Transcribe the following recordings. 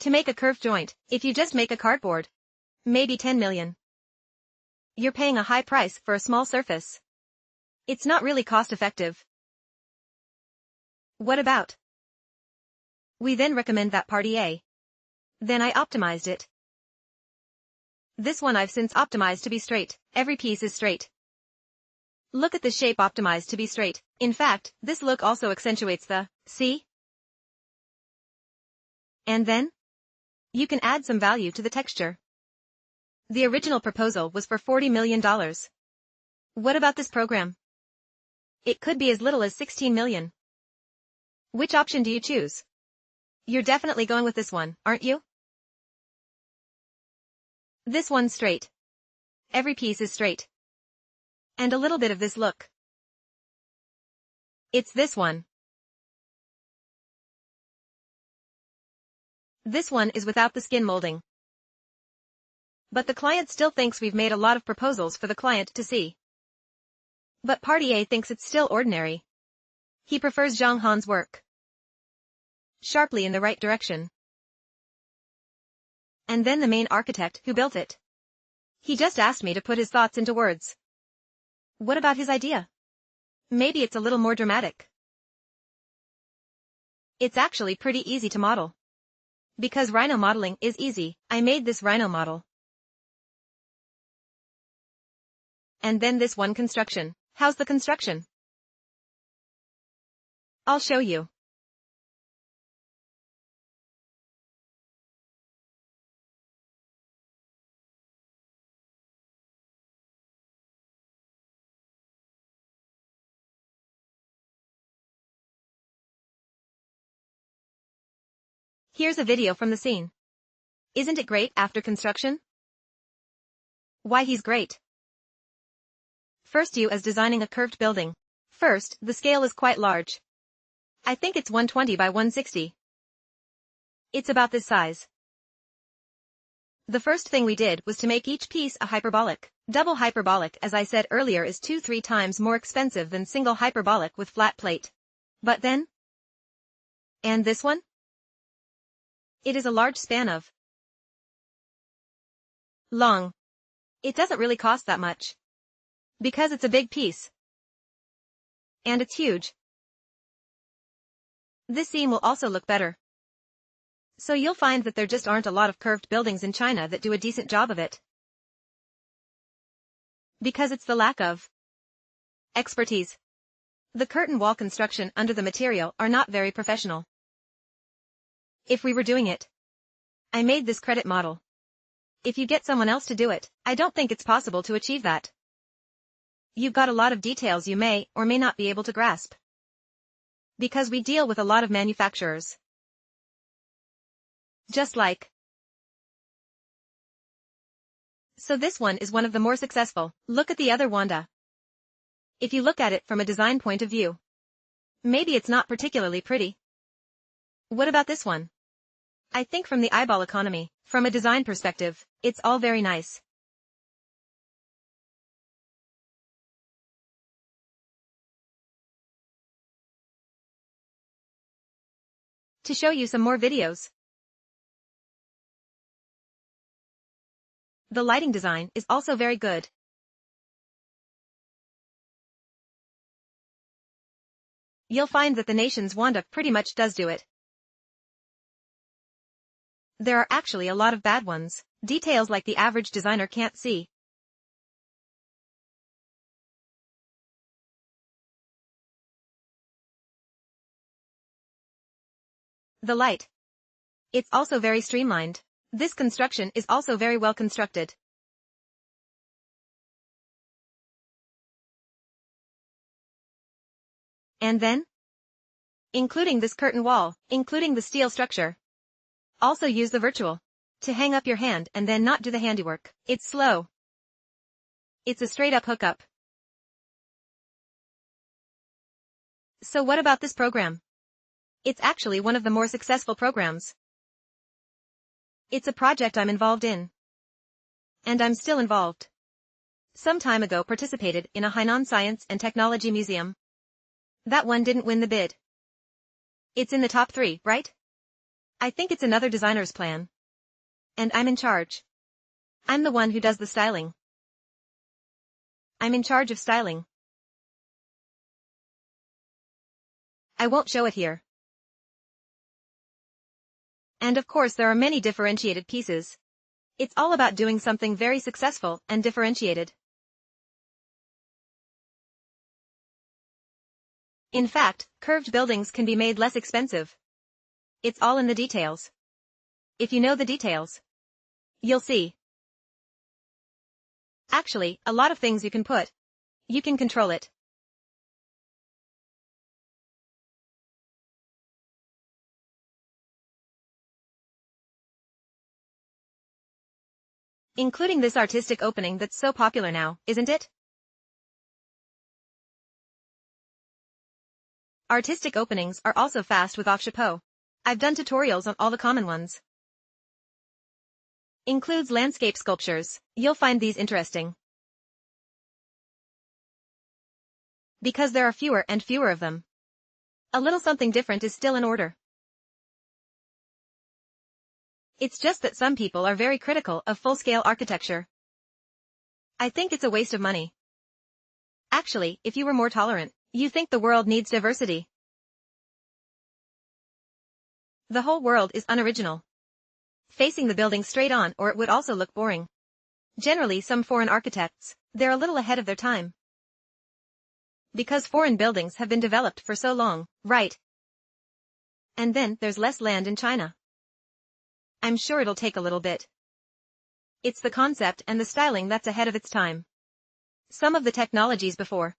To make a curved joint, if you just make a cardboard, maybe 10 million. You're paying a high price for a small surface. It's not really cost-effective. What about? We then recommend that party A. Then I optimized it. This one I've since optimized to be straight. Every piece is straight. Look at the shape optimized to be straight. In fact, this look also accentuates the, see? And then? You can add some value to the texture. The original proposal was for $40 million. What about this program? It could be as little as 16 million. Which option do you choose? You're definitely going with this one, aren't you? This one's straight. Every piece is straight. And a little bit of this look. It's this one. This one is without the skin molding. But the client still thinks we've made a lot of proposals for the client to see. But Party A thinks it's still ordinary. He prefers Zhang Han's work. Sharply in the right direction. And then the main architect who built it. He just asked me to put his thoughts into words. What about his idea? Maybe it's a little more dramatic. It's actually pretty easy to model. Because Rhino modeling is easy, I made this Rhino model. And then this one construction. How's the construction? I'll show you. Here's a video from the scene. Isn't it great after construction? Why he's great. First you as designing a curved building. First, the scale is quite large. I think it's 120 by 160. It's about this size. The first thing we did was to make each piece a hyperbolic. Double hyperbolic, as I said earlier, is 2-3 times more expensive than single hyperbolic with flat plate. But then? And this one? It is a large span of long. It doesn't really cost that much. Because it's a big piece. And it's huge. This seam will also look better. So you'll find that there just aren't a lot of curved buildings in China that do a decent job of it. Because it's the lack of expertise. The curtain wall construction under the material are not very professional. If we were doing it, I made this credit model. If you get someone else to do it, I don't think it's possible to achieve that. You've got a lot of details you may or may not be able to grasp. Because we deal with a lot of manufacturers. Just like. So this one is one of the more successful. Look at the other Wanda. If you look at it from a design point of view, maybe it's not particularly pretty. What about this one? I think from the eyeball economy, from a design perspective, it's all very nice. To show you some more videos. The lighting design is also very good. You'll find that the nation's Wanda pretty much does do it. There are actually a lot of bad ones, details like the average designer can't see. The light. It's also very streamlined. This construction is also very well constructed. And then? Including this curtain wall, including the steel structure. Also use the virtual. To hang up your hand and then not do the handiwork. It's slow. It's a straight-up hookup. So what about this program? It's actually one of the more successful programs. It's a project I'm involved in. And I'm still involved. Some time ago participated in a Hainan Science and Technology Museum. That one didn't win the bid. It's in the top 3, right? I think it's another designer's plan. And I'm in charge. I'm the one who does the styling. I'm in charge of styling. I won't show it here. And of course there are many differentiated pieces. It's all about doing something very successful and differentiated. In fact, curved buildings can be made less expensive. It's all in the details. If you know the details, you'll see. Actually, a lot of things you can put. You can control it. Including this artistic opening that's so popular now, isn't it? Artistic openings are also fast with off-chapeau. I've done tutorials on all the common ones. Includes landscape sculptures. You'll find these interesting. Because there are fewer and fewer of them. A little something different is still in order. It's just that some people are very critical of full-scale architecture. I think it's a waste of money. Actually, if you were more tolerant, you think the world needs diversity. The whole world is unoriginal. Facing the building straight on or it would also look boring. Generally some foreign architects, they're a little ahead of their time. Because foreign buildings have been developed for so long, right? And then there's less land in China. I'm sure it'll take a little bit. It's the concept and the styling that's ahead of its time. Some of the technologies before.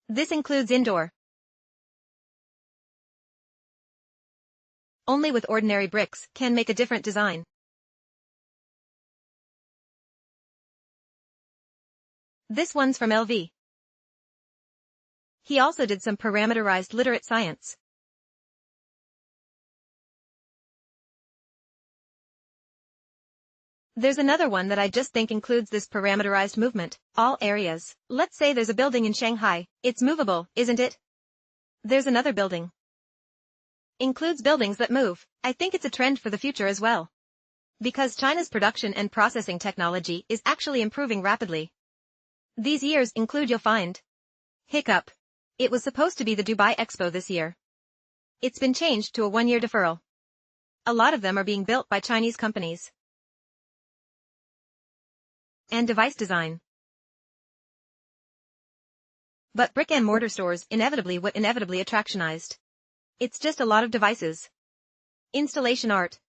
This includes indoor. Only with ordinary bricks can make a different design. This one's from LV. He also did some parameterized literate science. There's another one that I just think includes this parameterized movement, all areas. Let's say there's a building in Shanghai, it's movable, isn't it? There's another building. Includes buildings that move. I think it's a trend for the future as well. Because China's production and processing technology is actually improving rapidly. These years include you'll find. Hiccup. It was supposed to be the Dubai Expo this year. It's been changed to a one-year deferral. A lot of them are being built by Chinese companies. And device design. But brick and mortar stores inevitably attractionized. It's just a lot of devices. Installation art.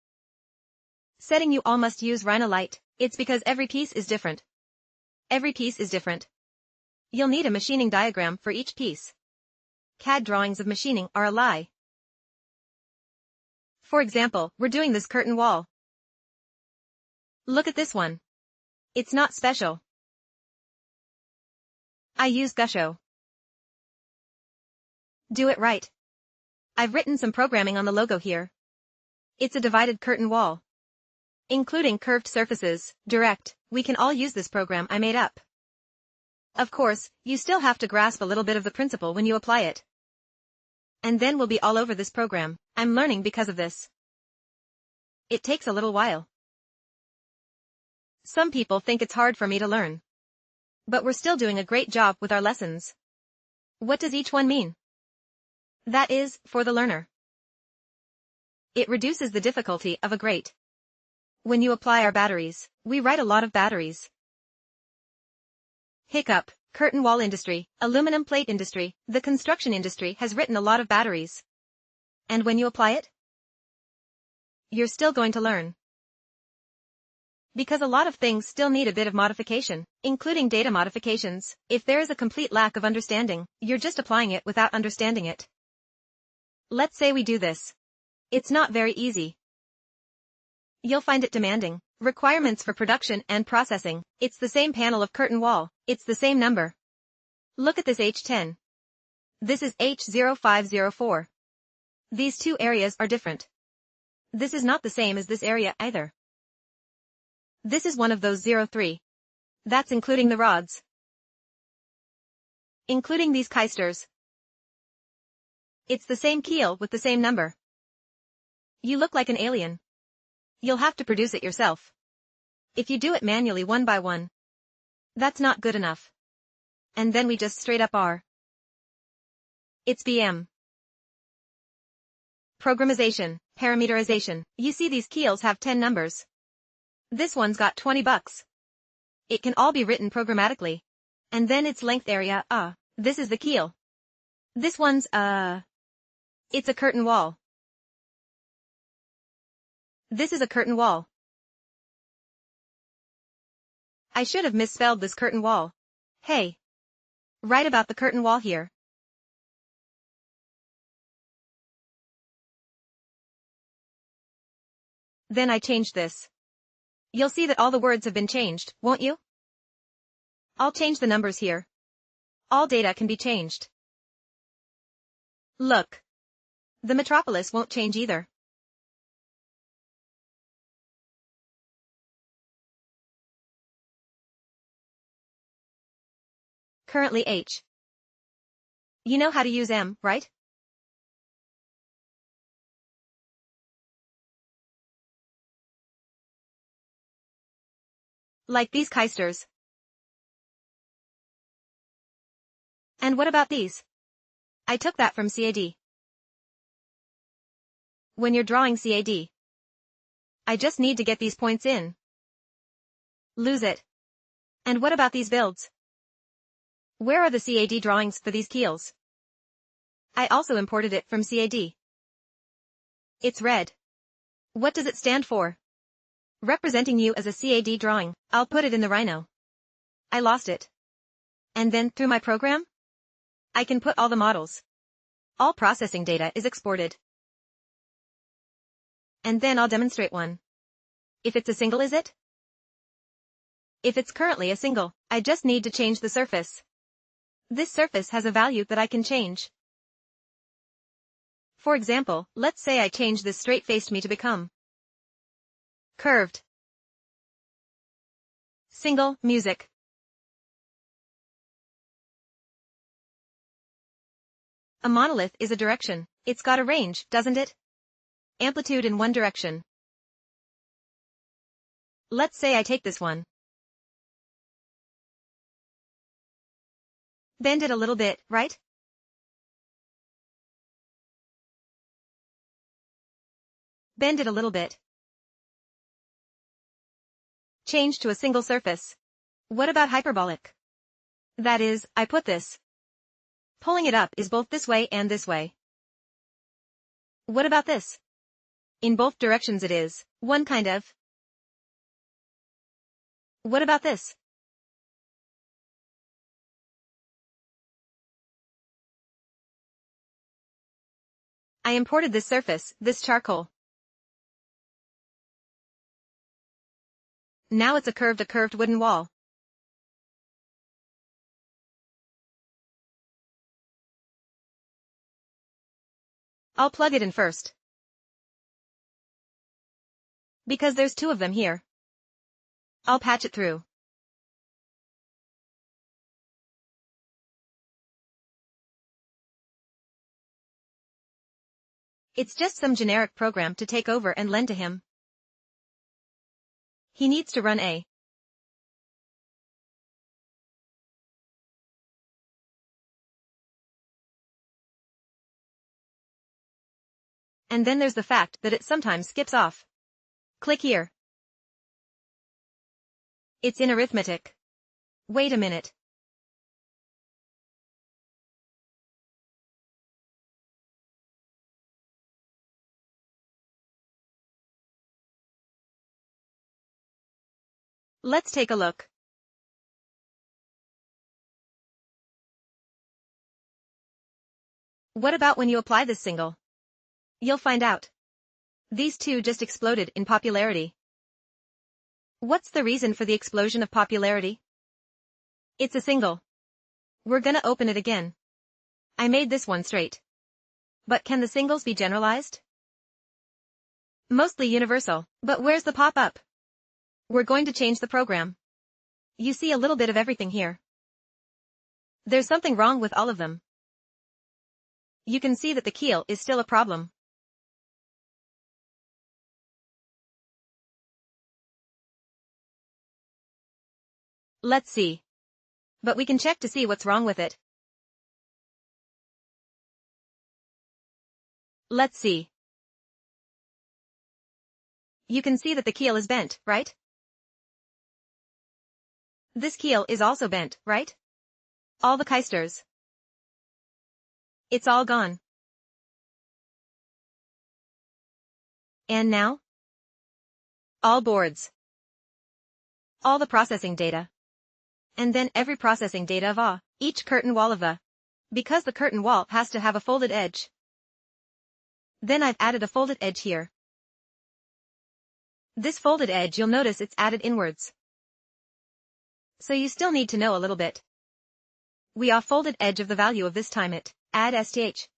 Setting you all must use Rhino Light. It's because every piece is different. Every piece is different. You'll need a machining diagram for each piece. CAD drawings of machining are a lie. For example, we're doing this curtain wall. Look at this one. It's not special. I use Gusho. Do it right. I've written some programming on the logo here. It's a divided curtain wall. Including curved surfaces, direct, we can all use this program I made up. Of course, you still have to grasp a little bit of the principle when you apply it. And then we'll be all over this program. I'm learning because of this. It takes a little while. Some people think it's hard for me to learn. But we're still doing a great job with our lessons. What does each one mean? That is, for the learner. It reduces the difficulty of a grate. When you apply our batteries, we write a lot of batteries. Hiccup, curtain wall industry, aluminum plate industry, the construction industry has written a lot of batteries. And when you apply it, you're still going to learn. Because a lot of things still need a bit of modification, including data modifications. If there is a complete lack of understanding, you're just applying it without understanding it. Let's say we do this. It's not very easy. You'll find it demanding. Requirements for production and processing. It's the same panel of curtain wall. It's the same number. Look at this H10. This is H0504. These two areas are different. This is not the same as this area either. This is one of those 03. That's including the rods. Including these keisters. It's the same keel with the same number. You look like an alien. You'll have to produce it yourself. If you do it manually one by one, that's not good enough. And then we just straight up are. It's BM. Programmization, parameterization. You see these keels have 10 numbers. This one's got 20 bucks. It can all be written programmatically. And then its length area, this is the keel. This one's, it's a curtain wall. This is a curtain wall. I should have misspelled this curtain wall. Hey. Write about the curtain wall here. Then I changed this. You'll see that all the words have been changed, won't you? I'll change the numbers here. All data can be changed. Look. The metropolis won't change either. Currently H. You know how to use M, right? Like these keisters. And what about these? I took that from CAD. When you're drawing CAD, I just need to get these points in. Lose it. And what about these builds? Where are the CAD drawings for these keels? I also imported it from CAD. It's red. What does it stand for? Representing you as a CAD drawing. I'll put it in the Rhino. I lost it. And then, through my program, I can put all the models. All processing data is exported. And then I'll demonstrate one. If it's a single, is it? If it's currently a single, I just need to change the surface. This surface has a value that I can change. For example, let's say I change this straight-faced me to become curved. Single, music. A monolith is a direction. It's got a range, doesn't it? Amplitude in one direction. Let's say I take this one. Bend it a little bit, right? Bend it a little bit. Change to a single surface. What about hyperbolic? That is, I put this. Pulling it up is both this way and this way. What about this? In both directions it is, one kind of. What about this? I imported this surface, this charcoal. Now it's a curved wooden wall. I'll plug it in first. Because there's two of them here. I'll patch it through. It's just some generic program to take over and lend to him. He needs to run A. And then there's the fact that it sometimes skips off. Click here. It's in arithmetic. Wait a minute. Let's take a look. What about when you apply this single? You'll find out. These two just exploded in popularity. What's the reason for the explosion of popularity? It's a single. We're gonna open it again. I made this one straight. But can the singles be generalized? Mostly universal. But where's the pop-up? We're going to change the program. You see a little bit of everything here. There's something wrong with all of them. You can see that the keel is still a problem. Let's see. But we can check to see what's wrong with it. Let's see. You can see that the keel is bent, right? This keel is also bent, right? All the keisters. It's all gone. And now? All boards. All the processing data. And then every processing data of each curtain wall of because the curtain wall has to have a folded edge. Then I've added a folded edge here. This folded edge, you'll notice it's added inwards. So you still need to know a little bit. We folded edge of the value of this time it, add STH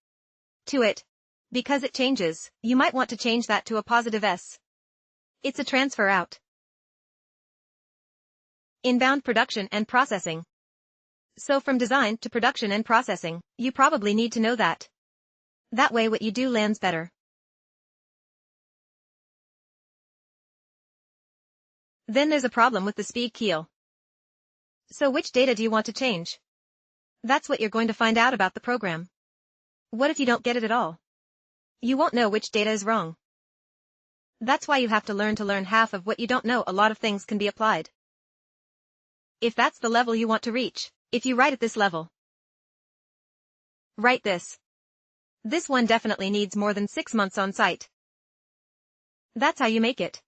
to it. Because it changes, you might want to change that to a positive S. It's a transfer out. Inbound production and processing. So from design to production and processing, you probably need to know that. That way what you do lands better. Then there's a problem with the speed keel. So which data do you want to change? That's what you're going to find out about the program. What if you don't get it at all? You won't know which data is wrong. That's why you have to learn half of what you don't know. A lot of things can be applied. If that's the level you want to reach, if you write at this level, write this. This one definitely needs more than 6 months on site. That's how you make it.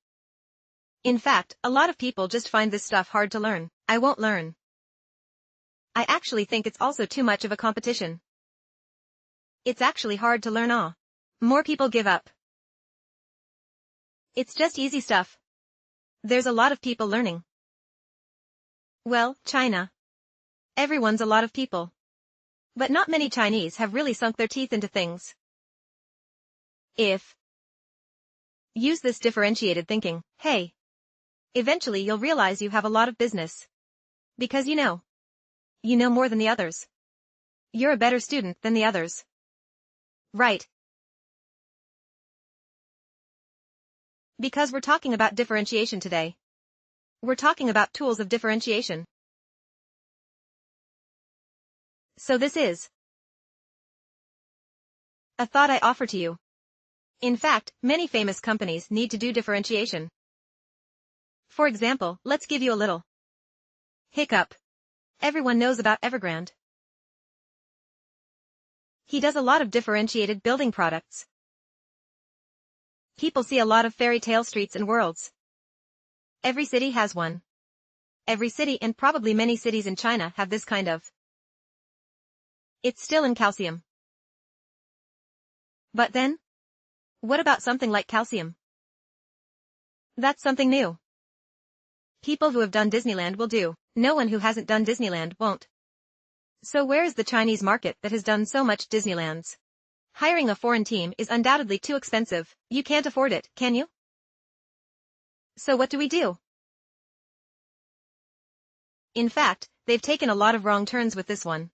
In fact, a lot of people just find this stuff hard to learn. I won't learn. I actually think it's also too much of a competition. It's actually hard to learn. More people give up. It's just easy stuff. There's a lot of people learning. Well, China. Everyone's a lot of people. But not many Chinese have really sunk their teeth into things. If use this differentiated thinking, hey. Eventually you'll realize you have a lot of business. Because you know more than the others. You're a better student than the others. Right. Because we're talking about differentiation today. We're talking about tools of differentiation. So this is a thought I offer to you. In fact, many famous companies need to do differentiation. For example, let's give you a little hiccup. Everyone knows about Evergrande. He does a lot of differentiated building products. People see a lot of fairy tale streets and worlds. Every city has one. Every city and probably many cities in China have this kind of. It's still in calcium. But then? What about something like calcium? That's something new. People who have done Disneyland will do. No one who hasn't done Disneyland won't. So where is the Chinese market that has done so much Disneylands? Hiring a foreign team is undoubtedly too expensive. You can't afford it, can you? So what do we do? In fact, they've taken a lot of wrong turns with this one.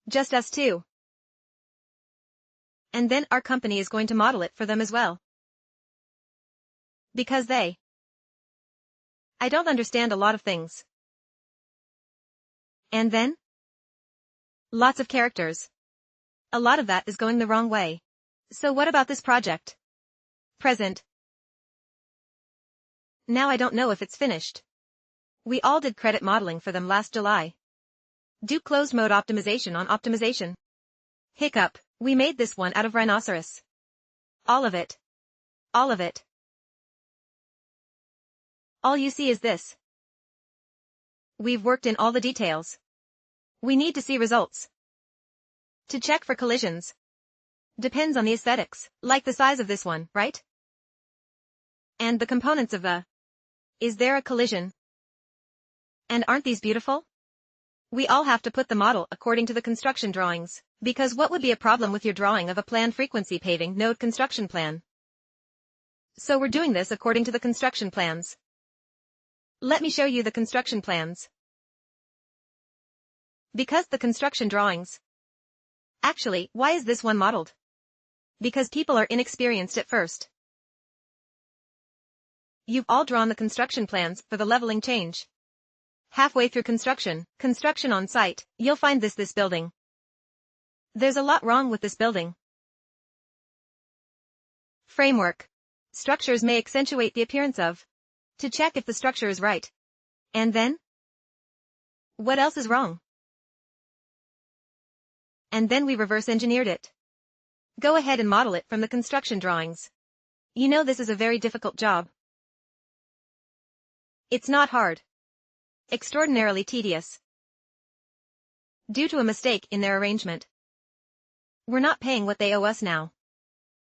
Just us too. And then our company is going to model it for them as well. Because I don't understand a lot of things. And then? Lots of characters. A lot of that is going the wrong way. So what about this project? Present. Now I don't know if it's finished. We all did credit modeling for them last July. Do closed mode optimization on optimization. Hiccup, we made this one out of rhinoceros. All of it. All of it. All you see is this. We've worked in all the details. We need to see results. To check for collisions. Depends on the aesthetics, like the size of this one, right? And the components of the. Is there a collision? And aren't these beautiful? We all have to put the model according to the construction drawings, because what would be a problem with your drawing of a planned frequency paving node construction plan? So we're doing this according to the construction plans. Let me show you the construction plans. Because the construction drawings. Actually, why is this one modeled? Because people are inexperienced at first. You've all drawn the construction plans for the leveling change. Halfway through construction on site, you'll find this building. There's a lot wrong with this building. Framework. Structures may accentuate the appearance of. To check if the structure is right. And then? What else is wrong? And then we reverse engineered it. Go ahead and model it from the construction drawings. You know this is a very difficult job. It's not hard. Extraordinarily tedious. Due to a mistake in their arrangement. We're not paying what they owe us now.